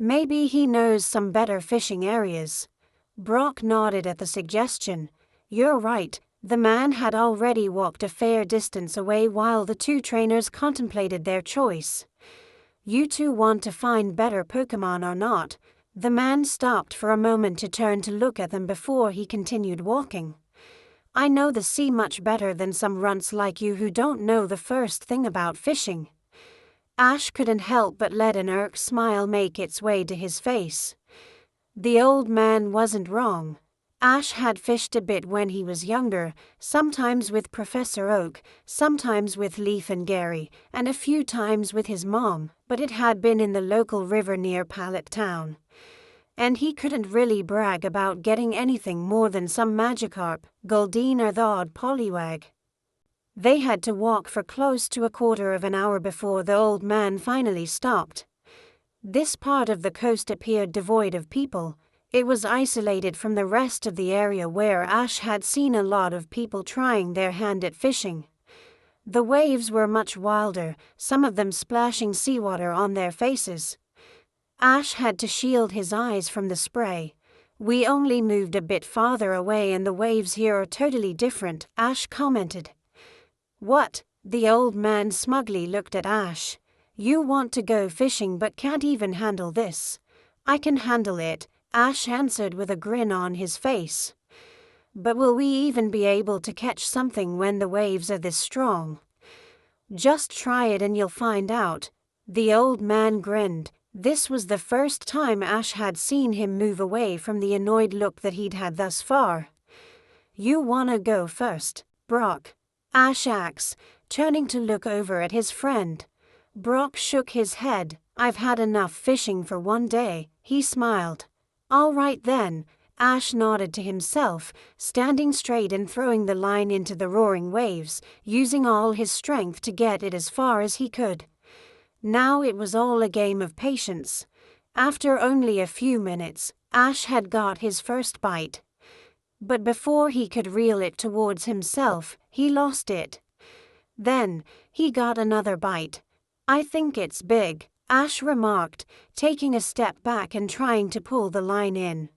Maybe he knows some better fishing areas. Brock nodded at the suggestion. You're right, the man had already walked a fair distance away while the two trainers contemplated their choice. You two want to find better Pokémon or not? The man stopped for a moment to turn to look at them before he continued walking. I know the sea much better than some runts like you who don't know the first thing about fishing. Ash couldn't help but let an irked smile make its way to his face. The old man wasn't wrong. Ash had fished a bit when he was younger, sometimes with Professor Oak, sometimes with Leaf and Gary, and a few times with his mom, but it had been in the local river near Pallet Town. And he couldn't really brag about getting anything more than some Magikarp, Goldeen or the odd Poliwag. They had to walk for close to a quarter of an hour before the old man finally stopped. This part of the coast appeared devoid of people. It was isolated from the rest of the area where Ash had seen a lot of people trying their hand at fishing. The waves were much wilder, some of them splashing seawater on their faces. Ash had to shield his eyes from the spray. We only moved a bit farther away and the waves here are totally different, Ash commented. What? The old man smugly looked at Ash. You want to go fishing but can't even handle this. I can handle it, Ash answered with a grin on his face. But will we even be able to catch something when the waves are this strong? Just try it and you'll find out. The old man grinned. This was the first time Ash had seen him move away from the annoyed look that he'd had thus far. You wanna go first, Brock? Ash asked, turning to look over at his friend. Brock shook his head. I've had enough fishing for one day, he smiled. All right then, Ash nodded to himself, standing straight and throwing the line into the roaring waves, using all his strength to get it as far as he could. Now it was all a game of patience. After only a few minutes, Ash had got his first bite. But before he could reel it towards himself, he lost it. Then, he got another bite. I think it's big, Ash remarked, taking a step back and trying to pull the line in.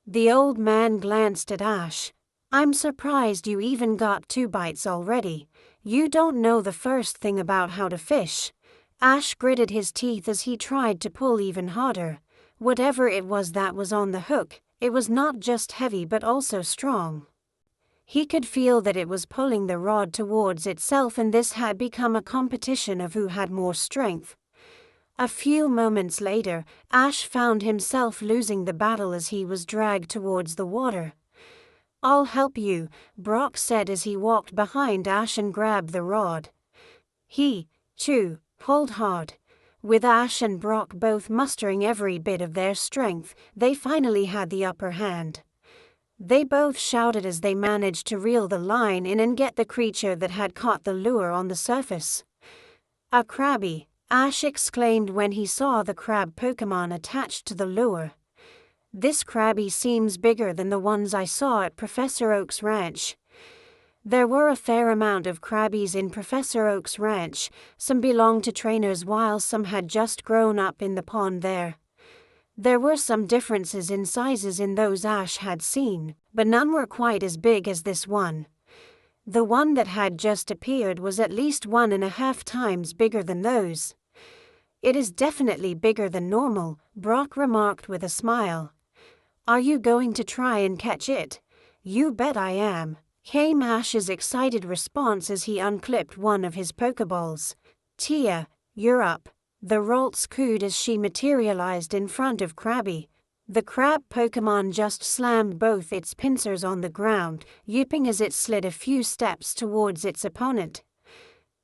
The old man glanced at Ash. I'm surprised you even got 2 bites already. You don't know the first thing about how to fish. Ash gritted his teeth as he tried to pull even harder. Whatever it was that was on the hook, it was not just heavy but also strong. He could feel that it was pulling the rod towards itself, and this had become a competition of who had more strength. A few moments later, Ash found himself losing the battle as he was dragged towards the water. I'll help you, Brock said as he walked behind Ash and grabbed the rod. He, too, pulled hard. With Ash and Brock both mustering every bit of their strength, they finally had the upper hand. They both shouted as they managed to reel the line in and get the creature that had caught the lure on the surface. A Krabby, Ash exclaimed when he saw the crab Pokémon attached to the lure. This Krabby seems bigger than the ones I saw at Professor Oak's ranch. There were a fair amount of Krabbies in Professor Oak's ranch. Some belonged to trainers while some had just grown up in the pond there. There were some differences in sizes in those Ash had seen, but none were quite as big as this one. The one that had just appeared was at least 1.5 times bigger than those. It is definitely bigger than normal, Brock remarked with a smile. Are you going to try and catch it? You bet I am, came Ash's excited response as he unclipped one of his Pokeballs. Tia, you're up. The Ralts cooed as she materialized in front of Krabby. The crab Pokémon just slammed both its pincers on the ground, yipping as it slid a few steps towards its opponent.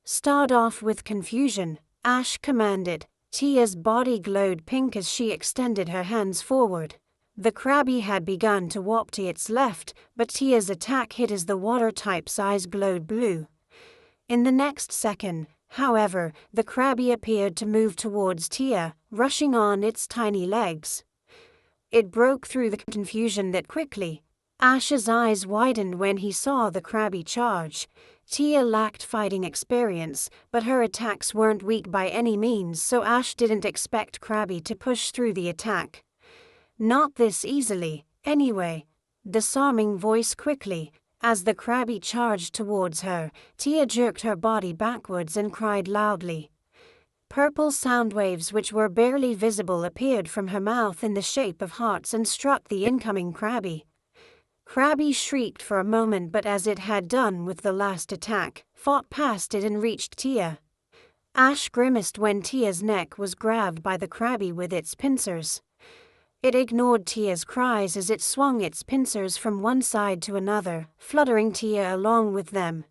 Start off with confusion, Ash commanded. Tia's body glowed pink as she extended her hands forward. The Krabby had begun to warp to its left, but Tia's attack hit as the water-type's eyes glowed blue. In the next second, however, the Krabby appeared to move towards Tia, rushing on its tiny legs. It broke through the confusion that quickly. Ash's eyes widened when he saw the Krabby charge. Tia lacked fighting experience, but her attacks weren't weak by any means, so Ash didn't expect Krabby to push through the attack. Not this easily, anyway. Disarming voice quickly. As the Krabby charged towards her, Tia jerked her body backwards and cried loudly. Purple sound waves which were barely visible appeared from her mouth in the shape of hearts and struck the incoming Krabby. Krabby shrieked for a moment, but as it had done with the last attack, fought past it and reached Tia. Ash grimaced when Tia's neck was grabbed by the Krabby with its pincers. It ignored Tia's cries as it swung its pincers from one side to another, fluttering Tia along with them.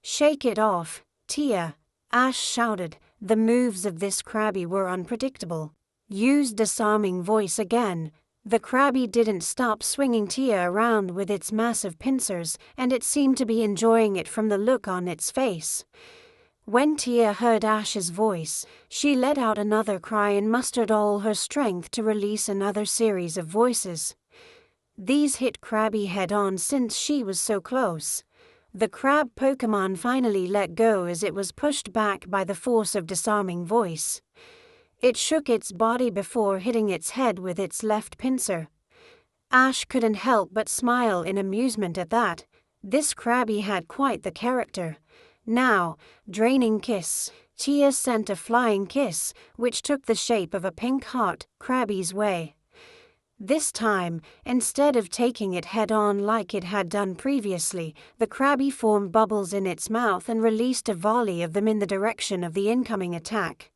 "Shake it off, Tia," Ash shouted. The moves of this Krabby were unpredictable. Use disarming voice again. The Krabby didn't stop swinging Tia around with its massive pincers, and it seemed to be enjoying it from the look on its face. When Tia heard Ash's voice, she let out another cry and mustered all her strength to release another series of voices. These hit Krabby head-on since she was so close. The crab Pokémon finally let go as it was pushed back by the force of disarming voice. It shook its body before hitting its head with its left pincer. Ash couldn't help but smile in amusement at that. This Krabby had quite the character. Now, draining kiss. Tia sent a flying kiss, which took the shape of a pink heart, Krabby's way. This time, instead of taking it head-on like it had done previously, the Krabby formed bubbles in its mouth and released a volley of them in the direction of the incoming attack.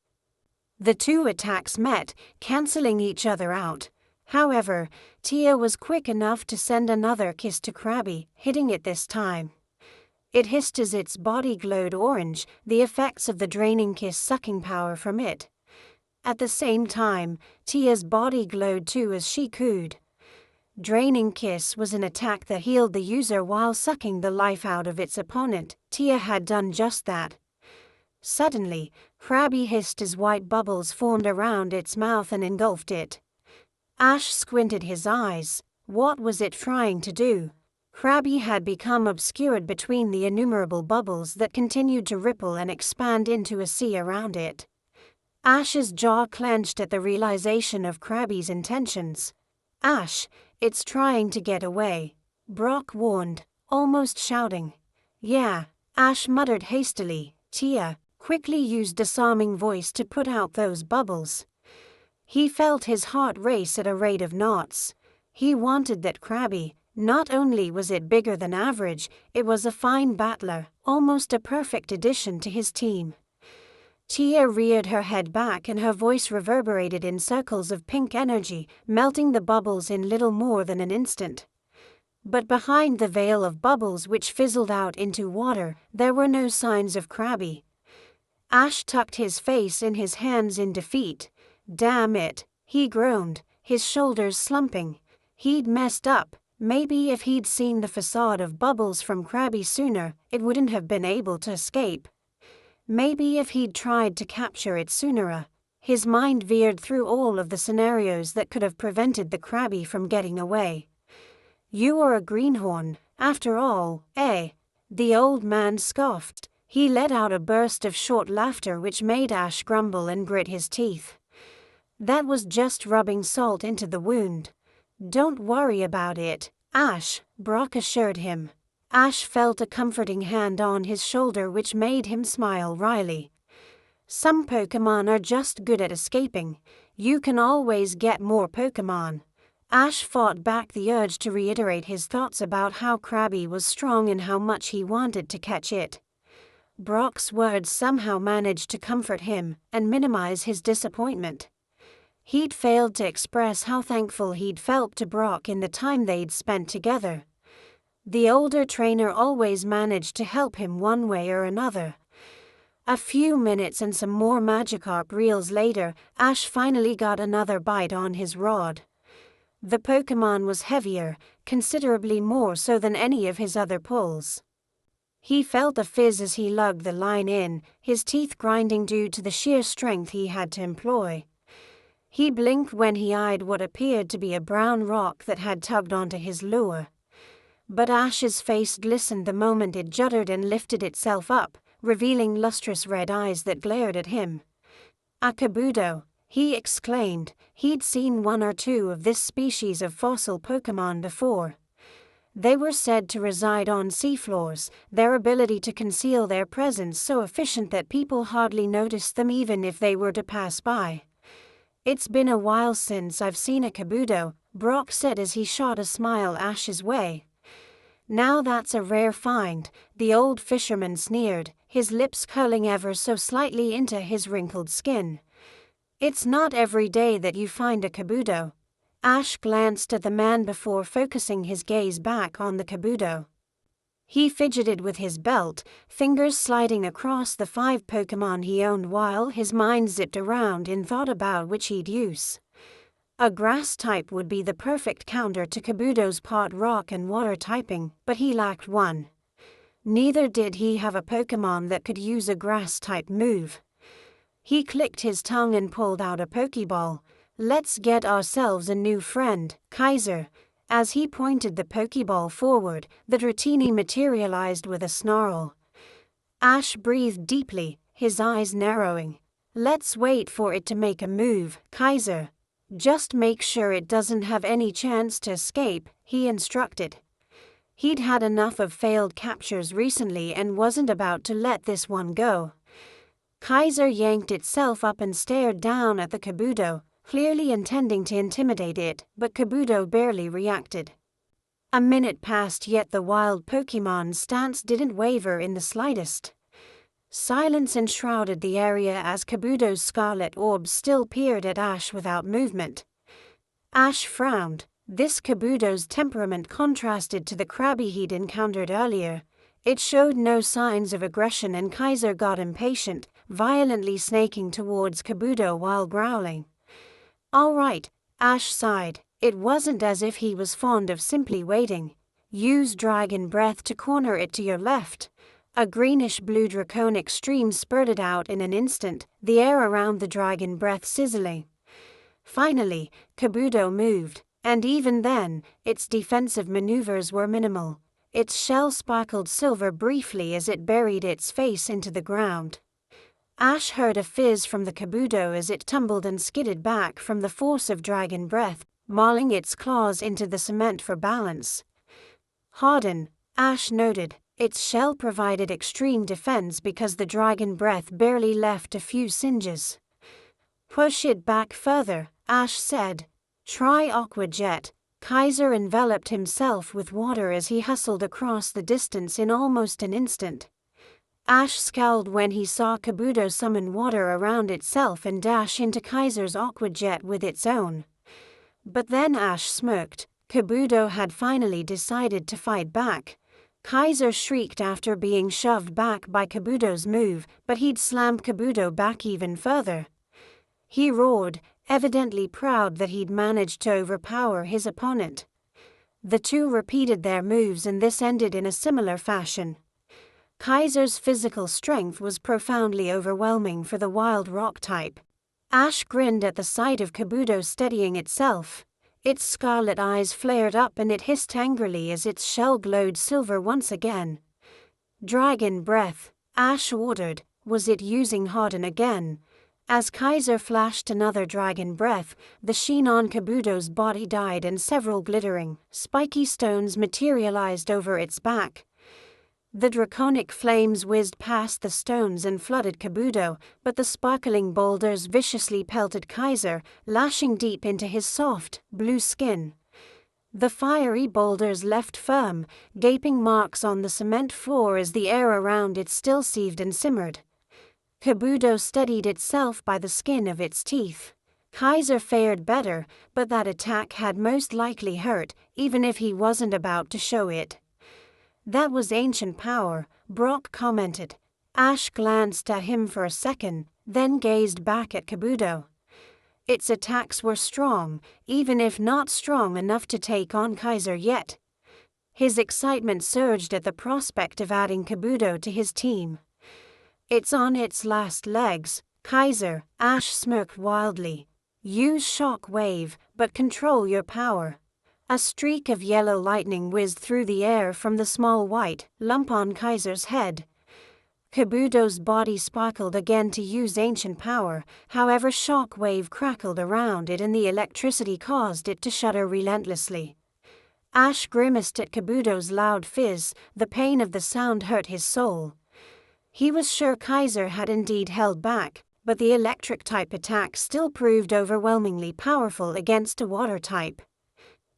The two attacks met, cancelling each other out. However, Tia was quick enough to send another kiss to Krabby, hitting it this time. It hissed as its body glowed orange, the effects of the draining kiss sucking power from it. At the same time, Tia's body glowed too as she cooed. Draining Kiss was an attack that healed the user while sucking the life out of its opponent. Tia had done just that. Suddenly, Krabby hissed as white bubbles formed around its mouth and engulfed it. Ash squinted his eyes. What was it trying to do? Krabby had become obscured between the innumerable bubbles that continued to ripple and expand into a sea around it. Ash's jaw clenched at the realization of Krabby's intentions. "Ash, it's trying to get away," Brock warned, almost shouting. "Yeah," Ash muttered hastily. Tia quickly used disarming voice to put out those bubbles. He felt his heart race at a rate of knots. He wanted that Krabby. Not only was it bigger than average, it was a fine battler, almost a perfect addition to his team. Tia reared her head back and her voice reverberated in circles of pink energy, melting the bubbles in little more than an instant. But behind the veil of bubbles which fizzled out into water, there were no signs of Krabby. Ash tucked his face in his hands in defeat. "Damn it," he groaned, his shoulders slumping. He'd messed up. Maybe if he'd seen the facade of bubbles from Krabby sooner, it wouldn't have been able to escape. Maybe if he'd tried to capture it sooner. His mind veered through all of the scenarios that could have prevented the Krabby from getting away. "You are a greenhorn, after all, eh?" The old man scoffed. He let out a burst of short laughter which made Ash grumble and grit his teeth. That was just rubbing salt into the wound. "Don't worry about it, Ash," Brock assured him. Ash felt a comforting hand on his shoulder which made him smile wryly. "Some Pokémon are just good at escaping. You can always get more Pokémon." Ash fought back the urge to reiterate his thoughts about how Krabby was strong and how much he wanted to catch it. Brock's words somehow managed to comfort him and minimize his disappointment. He'd failed to express how thankful he'd felt to Brock in the time they'd spent together. The older trainer always managed to help him one way or another. A few minutes and some more Magikarp reels later, Ash finally got another bite on his rod. The Pokémon was heavier, considerably more so than any of his other pulls. He felt a fizz as he lugged the line in, his teeth grinding due to the sheer strength he had to employ. He blinked when he eyed what appeared to be a brown rock that had tugged onto his lure. But Ash's face glistened the moment it juddered and lifted itself up, revealing lustrous red eyes that glared at him. "A Kabuto," he exclaimed. He'd seen one or two of this species of fossil Pokémon before. They were said to reside on seafloors, their ability to conceal their presence so efficient that people hardly noticed them even if they were to pass by. "It's been a while since I've seen a Kabuto," Brock said as he shot a smile Ash's way. "Now that's a rare find," the old fisherman sneered, his lips curling ever so slightly into his wrinkled skin. "It's not every day that you find a Kabuto." Ash glanced at the man before focusing his gaze back on the Kabuto. He fidgeted with his belt, fingers sliding across the 5 Pokémon he owned while his mind zipped around in thought about which he'd use. A grass type would be the perfect counter to Kabuto's part rock and water typing, but he lacked one. Neither did he have a Pokémon that could use a grass type move. He clicked his tongue and pulled out a Pokeball. "Let's get ourselves a new friend, Kaiser." As he pointed the Pokeball forward, the Dratini materialized with a snarl. Ash breathed deeply, his eyes narrowing. "Let's wait for it to make a move, Kaiser. Just make sure it doesn't have any chance to escape," he instructed. He'd had enough of failed captures recently and wasn't about to let this one go. Kaiser yanked itself up and stared down at the Kabuto, clearly intending to intimidate it, but Kabuto barely reacted. A minute passed, yet the wild Pokémon's stance didn't waver in the slightest. Silence enshrouded the area as Kabuto's scarlet orbs still peered at Ash without movement. Ash frowned. This Kabuto's temperament contrasted to the crabby he'd encountered earlier. It showed no signs of aggression and Kaiser got impatient, violently snaking towards Kabuto while growling. "All right," Ash sighed. It wasn't as if he was fond of simply waiting. "Use Dragon Breath to corner it to your left." A greenish-blue draconic stream spurted out in an instant, the air around the Dragon Breath sizzling. Finally, Kabuto moved, and even then, its defensive maneuvers were minimal. Its shell sparkled silver briefly as it buried its face into the ground. Ash heard a fizz from the Kabuto as it tumbled and skidded back from the force of Dragon Breath, mauling its claws into the cement for balance. "Harden," Ash noted. Its shell provided extreme defense because the Dragon Breath barely left a few singes. "Push it back further," Ash said. "Try Aqua Jet." Kaiser enveloped himself with water as he hustled across the distance in almost an instant. Ash scowled when he saw Kabuto summon water around itself and dash into Kaiser's Aqua Jet with its own. But then Ash smirked. Kabuto had finally decided to fight back. Kaiser shrieked after being shoved back by Kabuto's move, but he'd slammed Kabuto back even further. He roared, evidently proud that he'd managed to overpower his opponent. The two repeated their moves and this ended in a similar fashion. Kaiser's physical strength was profoundly overwhelming for the wild rock type. Ash grinned at the sight of Kabuto steadying itself. Its scarlet eyes flared up and it hissed angrily as its shell glowed silver once again. "Dragon Breath," Ash ordered. Was it using Harden again? As Kaiser flashed another Dragon Breath, the sheen on Kabuto's body died and several glittering, spiky stones materialized over its back. The draconic flames whizzed past the stones and flooded Kabuto, but the sparkling boulders viciously pelted Kaiser, lashing deep into his soft, blue skin. The fiery boulders left firm, gaping marks on the cement floor as the air around it still seethed and simmered. Kabuto steadied itself by the skin of its teeth. Kaiser fared better, but that attack had most likely hurt, even if he wasn't about to show it. "That was ancient power," Brock commented. Ash glanced at him for a second, then gazed back at Kabuto. Its attacks were strong, even if not strong enough to take on Kaiser yet. His excitement surged at the prospect of adding Kabuto to his team. "It's on its last legs, Kaiser," Ash smirked wildly. "Use Shock Wave, but control your power." A streak of yellow lightning whizzed through the air from the small white lump on Kaiser's head. Kabuto's body sparkled again to use ancient power, however shock wave crackled around it and the electricity caused it to shudder relentlessly. Ash grimaced at Kabuto's loud fizz, the pain of the sound hurt his soul. He was sure Kaiser had indeed held back, but the electric-type attack still proved overwhelmingly powerful against a water-type.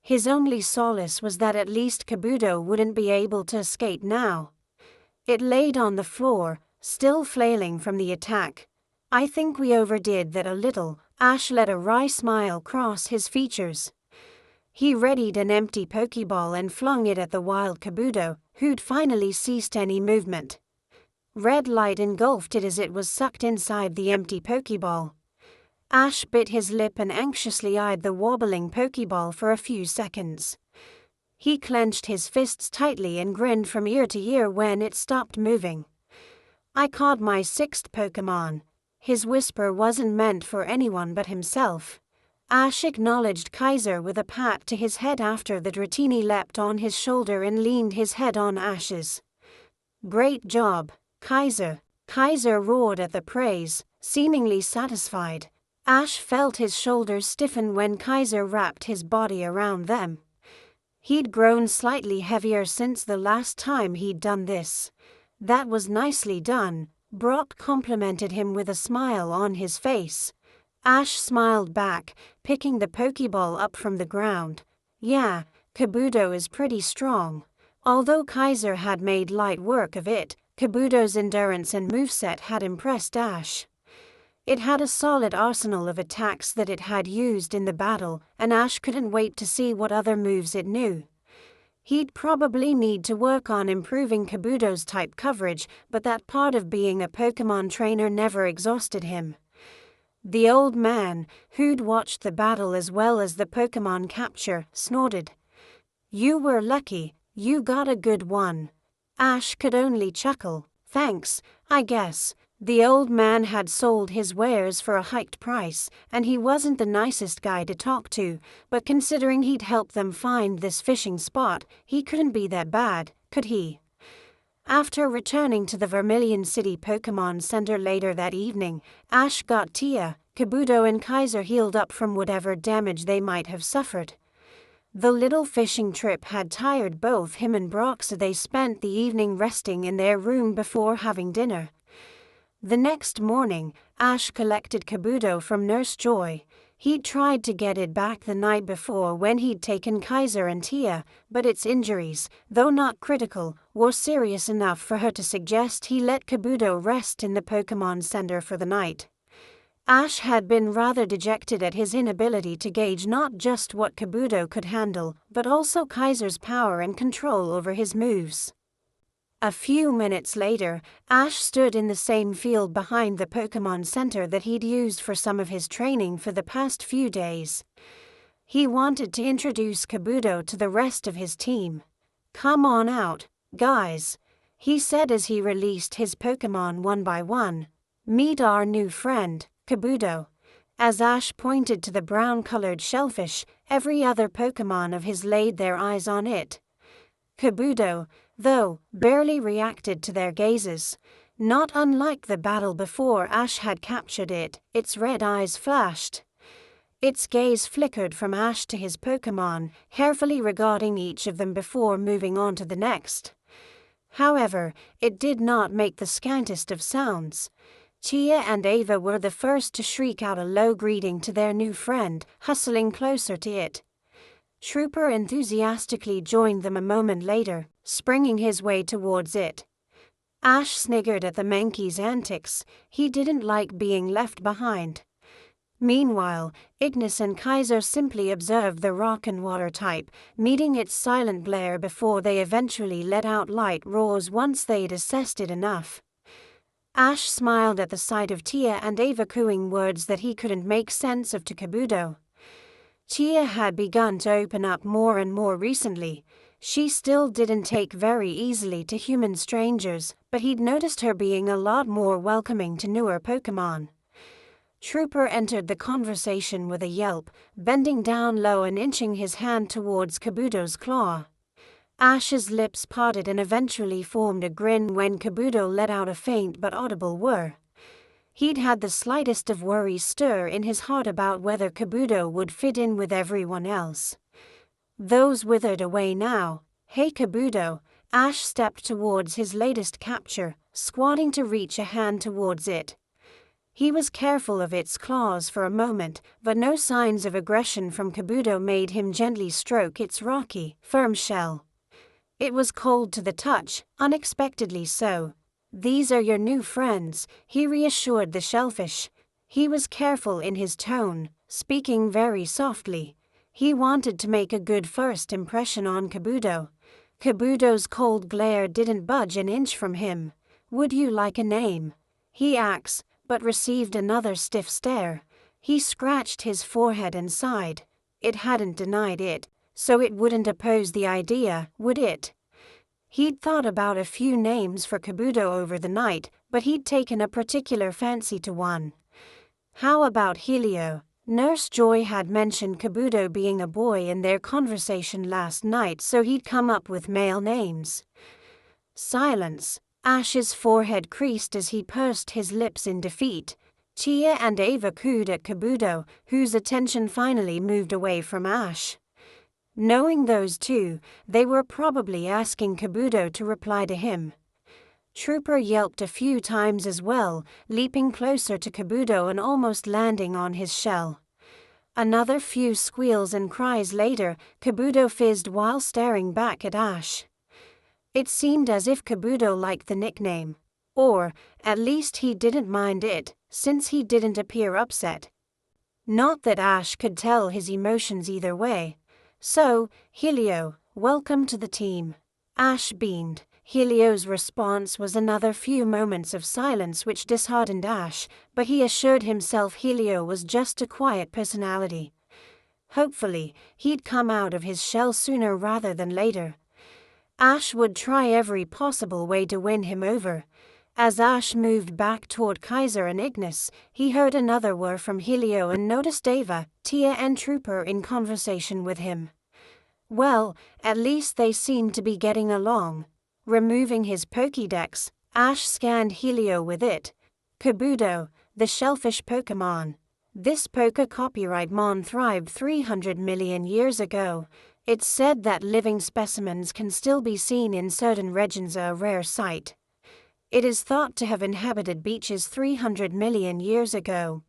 His only solace was that at least Kabuto wouldn't be able to escape now. It laid on the floor, still flailing from the attack. I think we overdid that a little. Ash let a wry smile cross his features. He readied an empty Pokeball and flung it at the wild Kabuto, who'd finally ceased any movement. Red light engulfed it as it was sucked inside the empty Pokeball. Ash bit his lip and anxiously eyed the wobbling Pokeball for a few seconds. He clenched his fists tightly and grinned from ear to ear when it stopped moving. I caught my 6th Pokémon. His whisper wasn't meant for anyone but himself. Ash acknowledged Kaiser with a pat to his head after the Dratini leapt on his shoulder and leaned his head on Ash's. Great job, Kaiser. Kaiser roared at the praise, seemingly satisfied. Ash felt his shoulders stiffen when Kaiser wrapped his body around them. He'd grown slightly heavier since the last time he'd done this. That was nicely done, Brock complimented him with a smile on his face. Ash smiled back, picking the Pokeball up from the ground. Yeah, Kabuto is pretty strong. Although Kaiser had made light work of it, Kabuto's endurance and moveset had impressed Ash. It had a solid arsenal of attacks that it had used in the battle, and Ash couldn't wait to see what other moves it knew. He'd probably need to work on improving Kabuto's type coverage, but that part of being a Pokémon trainer never exhausted him. The old man, who'd watched the battle as well as the Pokémon capture, snorted. You were lucky, you got a good one. Ash could only chuckle. Thanks, I guess. The old man had sold his wares for a hiked price, and he wasn't the nicest guy to talk to, but considering he'd helped them find this fishing spot, he couldn't be that bad, could he? After returning to the Vermilion City Pokémon Center later that evening, Ash got Tia, Kabuto and Kaiser healed up from whatever damage they might have suffered. The little fishing trip had tired both him and Brock, so they spent the evening resting in their room before having dinner. The next morning, Ash collected Kabuto from Nurse Joy. He'd tried to get it back the night before when he'd taken Kaiser and Tia, but its injuries, though not critical, were serious enough for her to suggest he let Kabuto rest in the Pokémon Center for the night. Ash had been rather dejected at his inability to gauge not just what Kabuto could handle, but also Kaiser's power and control over his moves. A few minutes later, Ash stood in the same field behind the Pokémon Center that he'd used for some of his training for the past few days. He wanted to introduce Kabuto to the rest of his team. Come on out, guys, he said as he released his Pokémon one by one. Meet our new friend, Kabuto. As Ash pointed to the brown-colored shellfish, every other Pokémon of his laid their eyes on it. Kabuto, though, barely reacted to their gazes. Not unlike the battle before Ash had captured it, its red eyes flashed. Its gaze flickered from Ash to his Pokémon, carefully regarding each of them before moving on to the next. However, it did not make the scantest of sounds. Tia and Ava were the first to shriek out a low greeting to their new friend, hustling closer to it. Trooper enthusiastically joined them a moment later, springing his way towards it. Ash sniggered at the Mankey's antics. He didn't like being left behind. Meanwhile, Ignis and Kaiser simply observed the rock and water type, meeting its silent glare before they eventually let out light roars once they'd assessed it enough. Ash smiled at the sight of Tia and Ava cooing words that he couldn't make sense of to Kabuto. Tia had begun to open up more and more recently. She still didn't take very easily to human strangers, but he'd noticed her being a lot more welcoming to newer Pokémon. Trooper entered the conversation with a yelp, bending down low and inching his hand towards Kabuto's claw. Ash's lips parted and eventually formed a grin when Kabuto let out a faint but audible whir. He'd had the slightest of worry stir in his heart about whether Kabuto would fit in with everyone else. Those withered away now. "Hey Kabuto," Ash stepped towards his latest capture, squatting to reach a hand towards it. He was careful of its claws for a moment, but no signs of aggression from Kabuto made him gently stroke its rocky, firm shell. It was cold to the touch, unexpectedly so. "These are your new friends," he reassured the shellfish. He was careful in his tone, speaking very softly. He wanted to make a good first impression on Kabuto. Kabuto's cold glare didn't budge an inch from him. "Would you like a name?" he asked, but received another stiff stare. He scratched his forehead and sighed. It hadn't denied it, so it wouldn't oppose the idea, would it? He'd thought about a few names for Kabuto over the night, but he'd taken a particular fancy to one. How about Helio? Nurse Joy had mentioned Kabuto being a boy in their conversation last night, so he'd come up with male names. Silence. Ash's forehead creased as he pursed his lips in defeat. Tia and Ava cooed at Kabuto, whose attention finally moved away from Ash. Knowing those two, they were probably asking Kabuto to reply to him. Trooper yelped a few times as well, leaping closer to Kabuto and almost landing on his shell. Another few squeals and cries later, Kabuto fizzed while staring back at Ash. It seemed as if Kabuto liked the nickname. Or, at least he didn't mind it, since he didn't appear upset. Not that Ash could tell his emotions either way. "So, Helio, welcome to the team." Ash beamed. Helio's response was another few moments of silence which disheartened Ash, but he assured himself Helio was just a quiet personality. Hopefully, he'd come out of his shell sooner rather than later. Ash would try every possible way to win him over. As Ash moved back toward Kaiser and Ignis, he heard another whir from Helio and noticed Ava, Tia and Trooper in conversation with him. Well, at least they seemed to be getting along. Removing his Pokédex, Ash scanned Helio with it. Kabuto, the shellfish Pokémon. This Poké copyright mon thrived 300 million years ago. It's said that living specimens can still be seen in certain regions, a rare sight. It is thought to have inhabited beaches 300 million years ago.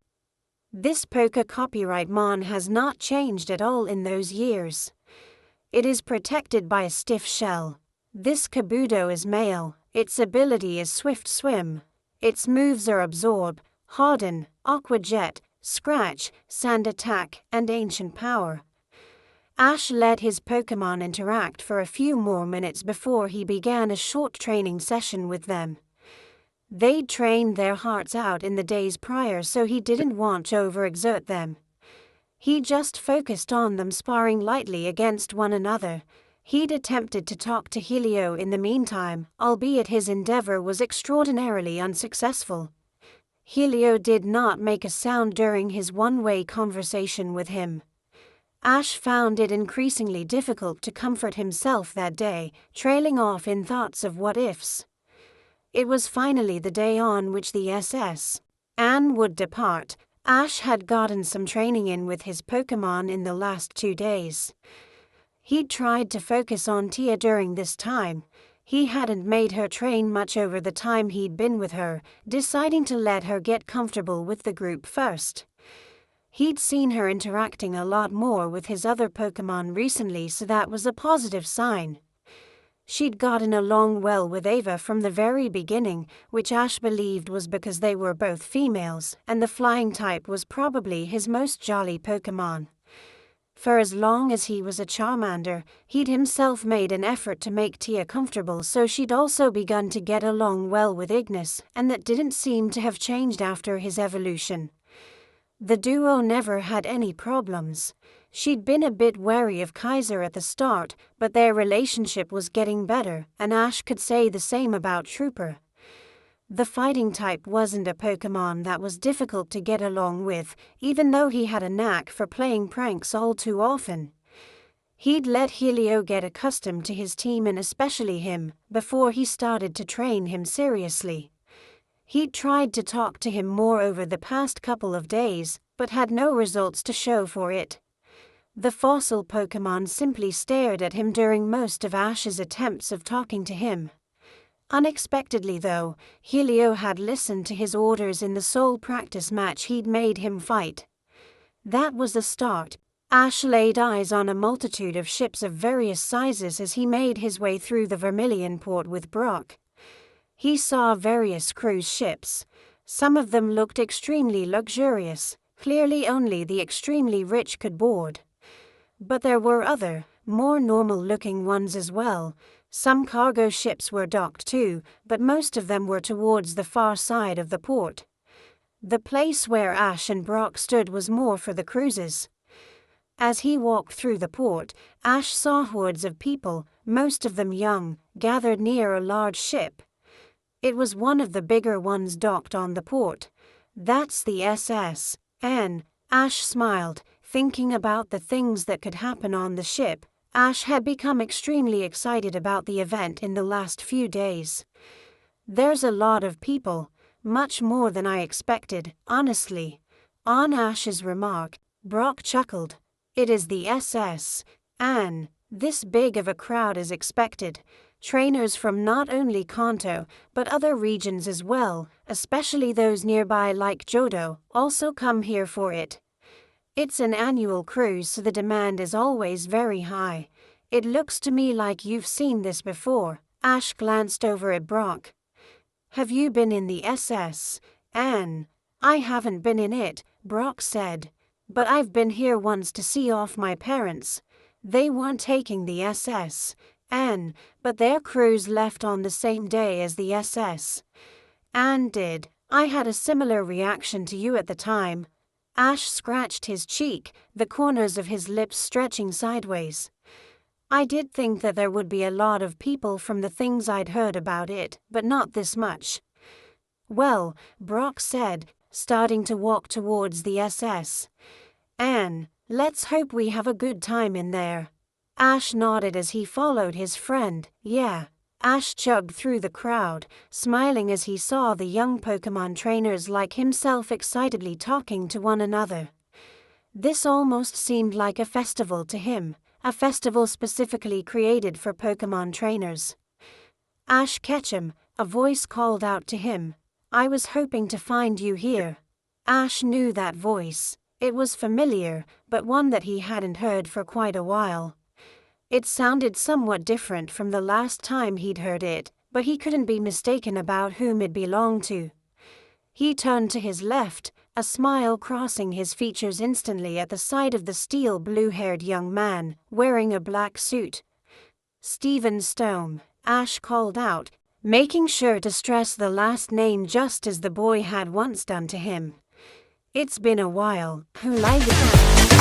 This Poké copyright mon has not changed at all in those years. It is protected by a stiff shell. This Kabuto is male. Its ability is Swift Swim. Its moves are Absorb, Harden, Aqua Jet, Scratch, Sand Attack, and Ancient Power. Ash let his Pokémon interact for a few more minutes before he began a short training session with them. They'd trained their hearts out in the days prior, so he didn't want to overexert them. He just focused on them sparring lightly against one another. He'd attempted to talk to Helio in the meantime, albeit his endeavor was extraordinarily unsuccessful. Helio did not make a sound during his one-way conversation with him. Ash found it increasingly difficult to comfort himself that day, trailing off in thoughts of what ifs. It was finally the day on which the SS. Anne would depart. Ash had gotten some training in with his Pokémon in the last 2 days. He'd tried to focus on Tia during this time. He hadn't made her train much over the time he'd been with her, deciding to let her get comfortable with the group first. He'd seen her interacting a lot more with his other Pokémon recently, so that was a positive sign. She'd gotten along well with Ava from the very beginning, which Ash believed was because they were both females, and the flying type was probably his most jolly Pokémon. For as long as he was a Charmander, he'd himself made an effort to make Tia comfortable, so she'd also begun to get along well with Ignis, and that didn't seem to have changed after his evolution. The duo never had any problems. She'd been a bit wary of Kaiser at the start, but their relationship was getting better, and Ash could say the same about Trooper. The fighting type wasn't a Pokémon that was difficult to get along with, even though he had a knack for playing pranks all too often. He'd let Helio get accustomed to his team and especially him, before he started to train him seriously. He'd tried to talk to him more over the past couple of days, but had no results to show for it. The fossil Pokémon simply stared at him during most of Ash's attempts of talking to him. Unexpectedly though, Helio had listened to his orders in the sole practice match he'd made him fight. That was the start. Ash laid eyes on a multitude of ships of various sizes as he made his way through the Vermilion port with Brock. He saw various cruise ships. Some of them looked extremely luxurious, clearly only the extremely rich could board. But there were other, more normal-looking ones as well. Some cargo ships were docked too, but most of them were towards the far side of the port. The place where Ash and Brock stood was more for the cruises. As he walked through the port, Ash saw hordes of people, most of them young, gathered near a large ship. It was one of the bigger ones docked on the port. "That's the SS. N." Ash smiled, thinking about the things that could happen on the ship. Ash had become extremely excited about the event in the last few days. "There's a lot of people, much more than I expected, honestly." On Ash's remark, Brock chuckled. "It is the SS, and this big of a crowd is expected. Trainers from not only Kanto, but other regions as well, especially those nearby like Johto, also come here for it. It's an annual cruise, so the demand is always very high. It looks to me like you've seen this before." Ash glanced over at Brock. "Have you been in the SS, Anne?" "I haven't been in it," Brock said. "But I've been here once to see off my parents. They weren't taking the SS, Anne, but their cruise left on the same day as the SS. Anne did. I had a similar reaction to you at the time." Ash scratched his cheek, the corners of his lips stretching sideways. "I did think that there would be a lot of people from the things I'd heard about it, but not this much." "Well," Brock said, starting to walk towards the SS. "Anne, let's hope we have a good time in there." Ash nodded as he followed his friend. "Yeah." Ash chugged through the crowd, smiling as he saw the young Pokémon trainers like himself excitedly talking to one another. This almost seemed like a festival to him, a festival specifically created for Pokémon trainers. "Ash Ketchum," a voice called out to him. "I was hoping to find you here." Ash knew that voice. It was familiar, but one that he hadn't heard for quite a while. It sounded somewhat different from the last time he'd heard it, but he couldn't be mistaken about whom it belonged to. He turned to his left, a smile crossing his features instantly at the sight of the steel blue-haired young man, wearing a black suit. "Stephen Stone," Ash called out, making sure to stress the last name just as the boy had once done to him. "It's been a while." "Who like it?"